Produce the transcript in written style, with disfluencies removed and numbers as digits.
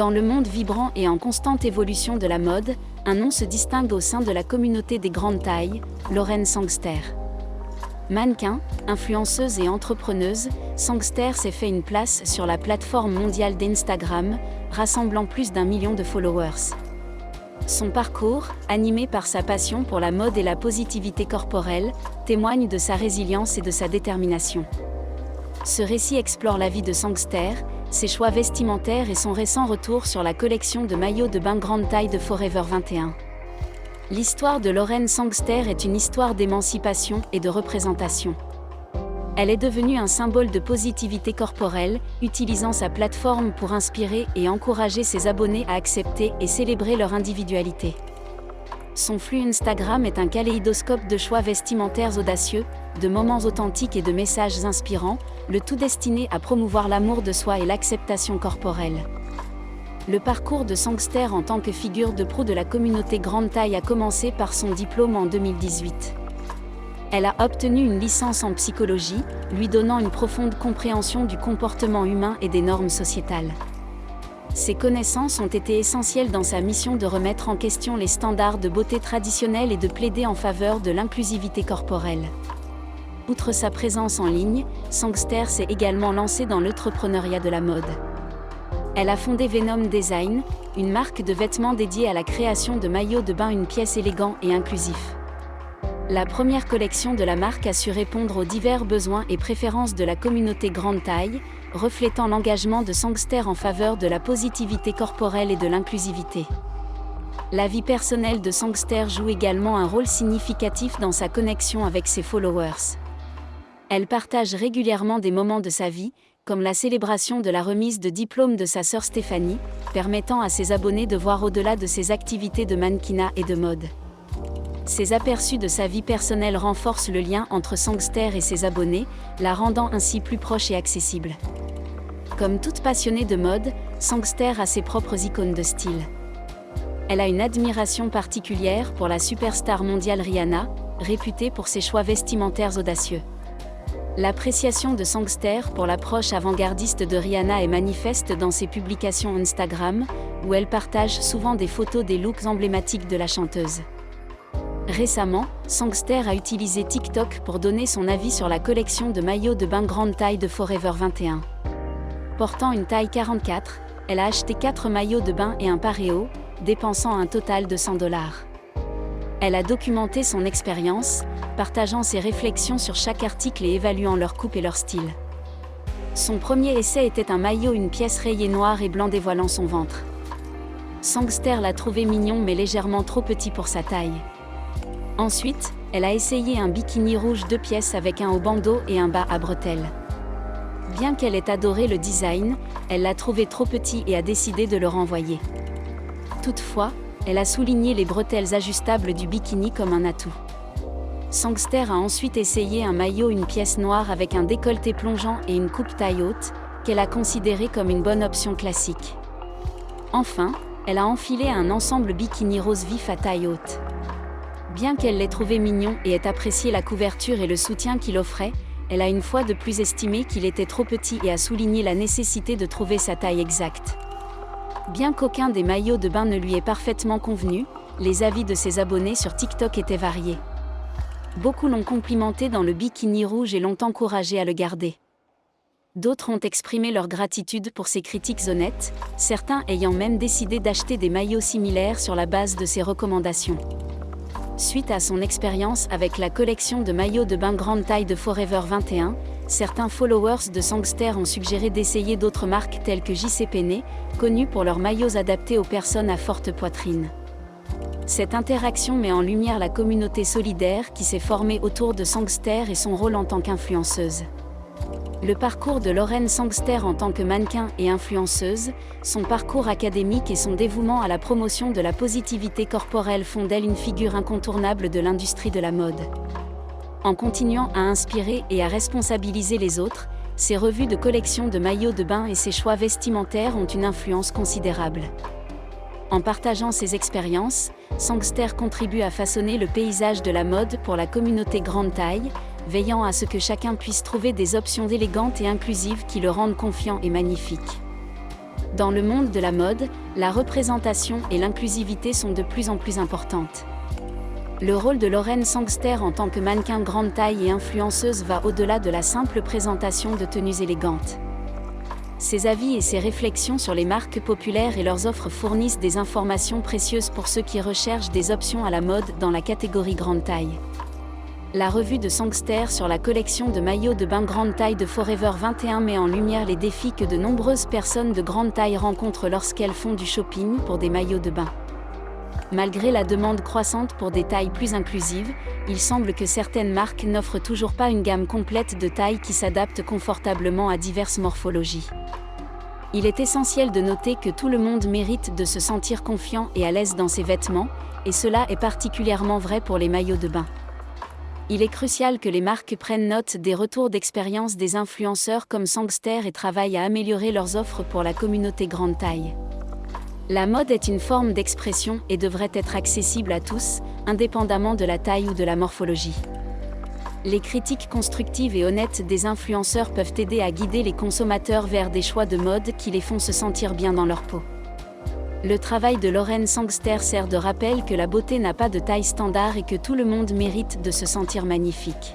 Dans le monde vibrant et en constante évolution de la mode, un nom se distingue au sein de la communauté des grandes tailles, Lauren Sangster. Mannequin, influenceuse et entrepreneuse, Sangster s'est fait une place sur la plateforme mondiale d'Instagram, rassemblant plus d'1 million de followers. Son parcours, animé par sa passion pour la mode et la positivité corporelle, témoigne de sa résilience et de sa détermination. Ce récit explore la vie de Sangster, ses choix vestimentaires et son récent retour sur la collection de maillots de bain grande taille de Forever 21. L'histoire de Lauren Sangster est une histoire d'émancipation et de représentation. Elle est devenue un symbole de positivité corporelle, utilisant sa plateforme pour inspirer et encourager ses abonnés à accepter et célébrer leur individualité. Son flux Instagram est un kaléidoscope de choix vestimentaires audacieux, de moments authentiques et de messages inspirants, le tout destiné à promouvoir l'amour de soi et l'acceptation corporelle. Le parcours de Sangster en tant que figure de proue de la communauté grande taille a commencé par son diplôme en 2018. Elle a obtenu une licence en psychologie, lui donnant une profonde compréhension du comportement humain et des normes sociétales. Ces connaissances ont été essentielles dans sa mission de remettre en question les standards de beauté traditionnels et de plaider en faveur de l'inclusivité corporelle. Outre sa présence en ligne, Sangster s'est également lancée dans l'entrepreneuriat de la mode. Elle a fondé Venom Design, une marque de vêtements dédiée à la création de maillots de bain, une pièce élégant et inclusif. La première collection de la marque a su répondre aux divers besoins et préférences de la communauté grande taille, reflétant l'engagement de Sangster en faveur de la positivité corporelle et de l'inclusivité. La vie personnelle de Sangster joue également un rôle significatif dans sa connexion avec ses followers. Elle partage régulièrement des moments de sa vie, comme la célébration de la remise de diplôme de sa sœur Stéphanie, permettant à ses abonnés de voir au-delà de ses activités de mannequinat et de mode. Ces aperçus de sa vie personnelle renforcent le lien entre Sangster et ses abonnés, la rendant ainsi plus proche et accessible. Comme toute passionnée de mode, Sangster a ses propres icônes de style. Elle a une admiration particulière pour la superstar mondiale Rihanna, réputée pour ses choix vestimentaires audacieux. L'appréciation de Sangster pour l'approche avant-gardiste de Rihanna est manifeste dans ses publications Instagram, où elle partage souvent des photos des looks emblématiques de la chanteuse. Récemment, Sangster a utilisé TikTok pour donner son avis sur la collection de maillots de bain grande taille de Forever 21. Portant une taille 44, elle a acheté 4 maillots de bain et un paréo, dépensant un total de $100. Elle a documenté son expérience, partageant ses réflexions sur chaque article et évaluant leur coupe et leur style. Son premier essai était un maillot, une pièce rayée noir et blanc dévoilant son ventre. Sangster l'a trouvé mignon mais légèrement trop petit pour sa taille. Ensuite, elle a essayé un bikini rouge 2 pièces avec un haut bandeau et un bas à bretelles. Bien qu'elle ait adoré le design, elle l'a trouvé trop petit et a décidé de le renvoyer. Toutefois, elle a souligné les bretelles ajustables du bikini comme un atout. Sangster a ensuite essayé un maillot, une pièce noire avec un décolleté plongeant et une coupe taille haute, qu'elle a considéré comme une bonne option classique. Enfin, elle a enfilé un ensemble bikini rose vif à taille haute. Bien qu'elle l'ait trouvé mignon et ait apprécié la couverture et le soutien qu'il offrait, elle a une fois de plus estimé qu'il était trop petit et a souligné la nécessité de trouver sa taille exacte. Bien qu'aucun des maillots de bain ne lui ait parfaitement convenu, les avis de ses abonnés sur TikTok étaient variés. Beaucoup l'ont complimenté dans le bikini rouge et l'ont encouragé à le garder. D'autres ont exprimé leur gratitude pour ses critiques honnêtes, certains ayant même décidé d'acheter des maillots similaires sur la base de ses recommandations. Suite à son expérience avec la collection de maillots de bain grande taille de Forever 21, certains followers de Sangster ont suggéré d'essayer d'autres marques telles que J.C. Penney, connues pour leurs maillots adaptés aux personnes à forte poitrine. Cette interaction met en lumière la communauté solidaire qui s'est formée autour de Sangster et son rôle en tant qu'influenceuse. Le parcours de Lauren Sangster en tant que mannequin et influenceuse, son parcours académique et son dévouement à la promotion de la positivité corporelle font d'elle une figure incontournable de l'industrie de la mode. En continuant à inspirer et à responsabiliser les autres, ses revues de collection de maillots de bain et ses choix vestimentaires ont une influence considérable. En partageant ses expériences, Sangster contribue à façonner le paysage de la mode pour la communauté grande taille, veillant à ce que chacun puisse trouver des options élégantes et inclusives qui le rendent confiant et magnifique. Dans le monde de la mode, la représentation et l'inclusivité sont de plus en plus importantes. Le rôle de Lauren Sangster en tant que mannequin grande taille et influenceuse va au-delà de la simple présentation de tenues élégantes. Ses avis et ses réflexions sur les marques populaires et leurs offres fournissent des informations précieuses pour ceux qui recherchent des options à la mode dans la catégorie grande taille. La revue de Sangster sur la collection de maillots de bain grande taille de Forever 21 met en lumière les défis que de nombreuses personnes de grande taille rencontrent lorsqu'elles font du shopping pour des maillots de bain. Malgré la demande croissante pour des tailles plus inclusives, il semble que certaines marques n'offrent toujours pas une gamme complète de tailles qui s'adapte confortablement à diverses morphologies. Il est essentiel de noter que tout le monde mérite de se sentir confiant et à l'aise dans ses vêtements, et cela est particulièrement vrai pour les maillots de bain. Il est crucial que les marques prennent note des retours d'expérience des influenceurs comme Sangster et travaillent à améliorer leurs offres pour la communauté grande taille. La mode est une forme d'expression et devrait être accessible à tous, indépendamment de la taille ou de la morphologie. Les critiques constructives et honnêtes des influenceurs peuvent aider à guider les consommateurs vers des choix de mode qui les font se sentir bien dans leur peau. Le travail de Lauren Sangster sert de rappel que la beauté n'a pas de taille standard et que tout le monde mérite de se sentir magnifique.